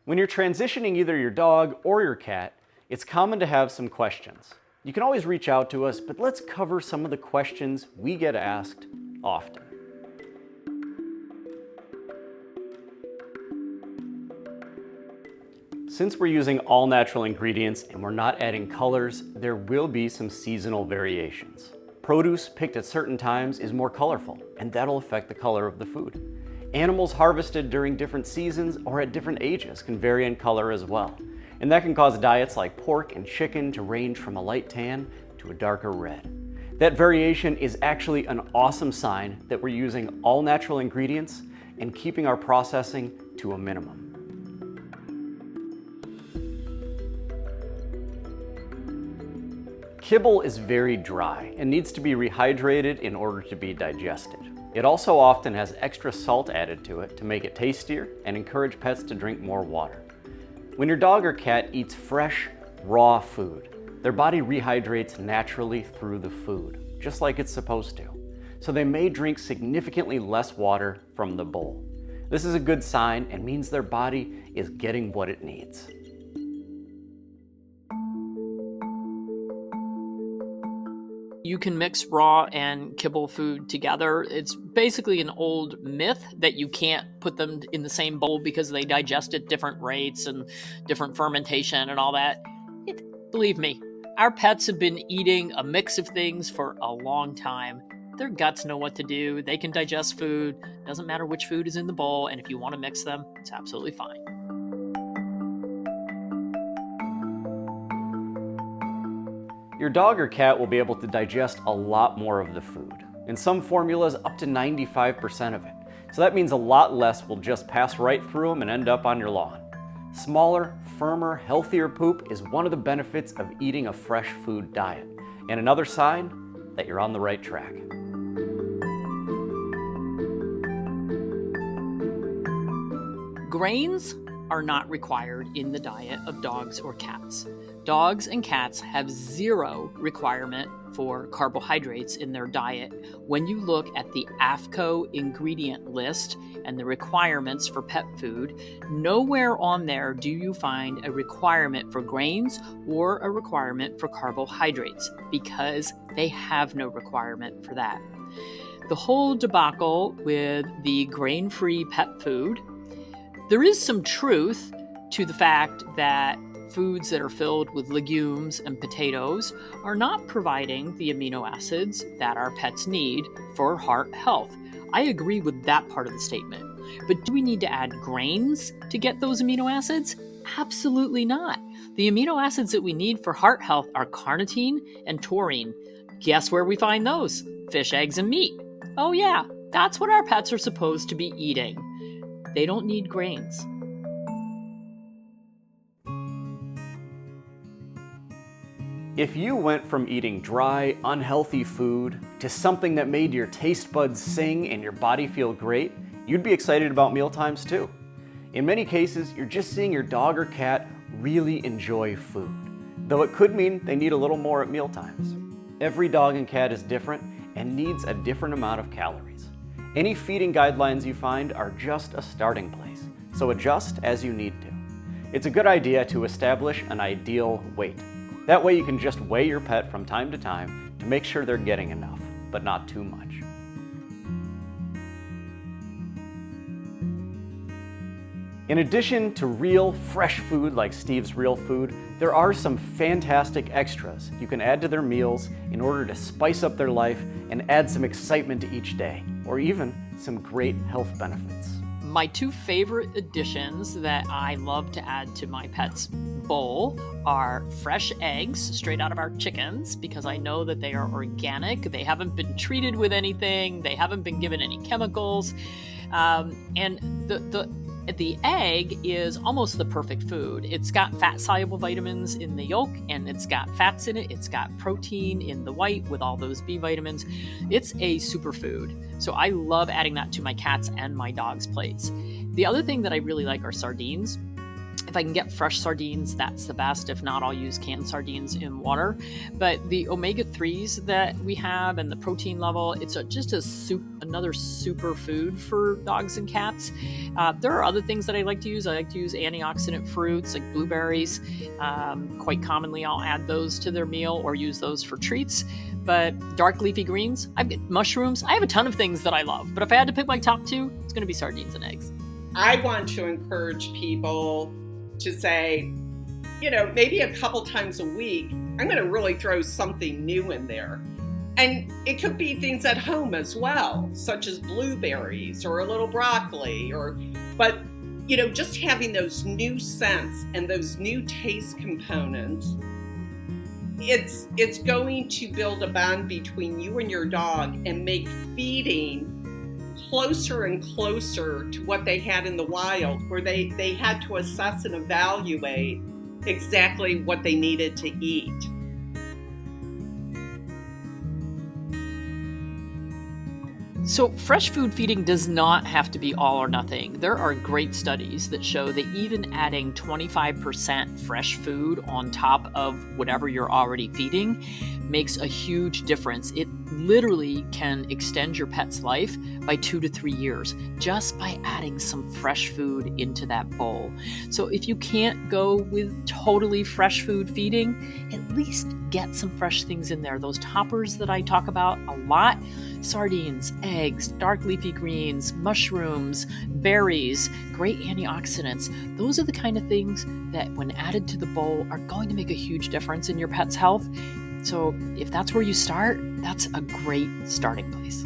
When you're transitioning either your dog or your cat, it's common to have some questions. You can always reach out to us, but let's cover some of the questions we get asked often. Since we're using all natural ingredients and we're not adding colors, there will be some seasonal variations. Produce picked at certain times is more colorful, and that'll affect the color of the food. Animals harvested during different seasons or at different ages can vary in color as well, and that can cause diets like pork and chicken to range from a light tan to a darker red. That variation is actually an awesome sign that we're using all natural ingredients and keeping our processing to a minimum. Kibble is very dry and needs to be rehydrated in order to be digested. It also often has extra salt added to it to make it tastier and encourage pets to drink more water. When your dog or cat eats fresh, raw food, their body rehydrates naturally through the food, just like it's supposed to. So they may drink significantly less water from the bowl. This is a good sign and means their body is getting what it needs. You can mix raw and kibble food together. It's basically an old myth that you can't put them in the same bowl because they digest at different rates and different fermentation and all that. Believe me, our pets have been eating a mix of things for a long time. Their guts know what to do. They can digest food. Doesn't matter which food is in the bowl, and if you want to mix them, it's absolutely fine. Your dog or cat will be able to digest a lot more of the food. In some formulas, up to 95% of it. So that means a lot less will just pass right through them and end up on your lawn. Smaller, firmer, healthier poop is one of the benefits of eating a fresh food diet, and another sign that you're on the right track. Grains are not required in the diet of dogs or cats. Dogs and cats have zero requirement for carbohydrates in their diet. When you look at the AAFCO ingredient list and the requirements for pet food, nowhere on there do you find a requirement for grains or a requirement for carbohydrates, because they have no requirement for that. The whole debacle with the grain-free pet food, there is some truth to the fact that foods that are filled with legumes and potatoes are not providing the amino acids that our pets need for heart health. I agree with that part of the statement. But do we need to add grains to get those amino acids? Absolutely not. The amino acids that we need for heart health are carnitine and taurine. Guess where we find those? Fish, eggs, and meat. Oh yeah, that's what our pets are supposed to be eating. They don't need grains. If you went from eating dry, unhealthy food to something that made your taste buds sing and your body feel great, you'd be excited about mealtimes too. In many cases, you're just seeing your dog or cat really enjoy food, though it could mean they need a little more at mealtimes. Every dog and cat is different and needs a different amount of calories. Any feeding guidelines you find are just a starting place, so adjust as you need to. It's a good idea to establish an ideal weight. That way you can just weigh your pet from time to time to make sure they're getting enough, but not too much. In addition to real, fresh food like Steve's Real Food, there are some fantastic extras you can add to their meals in order to spice up their life and add some excitement to each day, or even some great health benefits. My two favorite additions that I love to add to my pet's bowl are fresh eggs straight out of our chickens, because I know that they are organic. They haven't been treated with anything. They haven't been given any chemicals. And the egg is almost the perfect food. It's got fat-soluble vitamins in the yolk, and it's got fats in it. It's got protein in the white with all those B vitamins. It's a superfood. So I love adding that to my cats' and my dogs' plates. The other thing that I really like are sardines. If I can get fresh sardines, that's the best. If not, I'll use canned sardines in water. But the omega-3s that we have and the protein level, it's just another super food for dogs and cats. There are other things that I like to use. I like to use antioxidant fruits like blueberries. Quite commonly, I'll add those to their meal or use those for treats. But dark leafy greens, I've got mushrooms. I have a ton of things that I love. But if I had to pick my top two, it's going to be sardines and eggs. I want to encourage people to say, maybe a couple times a week, I'm going to really throw something new in there. And it could be things at home as well, such as blueberries or a little broccoli, but just having those new scents and those new taste components, it's going to build a bond between you and your dog and make feeding closer and closer to what they had in the wild, where they had to assess and evaluate exactly what they needed to eat. So fresh food feeding does not have to be all or nothing. There are great studies that show that even adding 25% fresh food on top of whatever you're already feeding makes a huge difference. It literally can extend your pet's life by 2 to 3 years just by adding some fresh food into that bowl. So if you can't go with totally fresh food feeding, at least get some fresh things in there. Those toppers that I talk about a lot, sardines, eggs, dark leafy greens, mushrooms, berries, great antioxidants. Those are the kind of things that when added to the bowl are going to make a huge difference in your pet's health. So if that's where you start, that's a great starting place.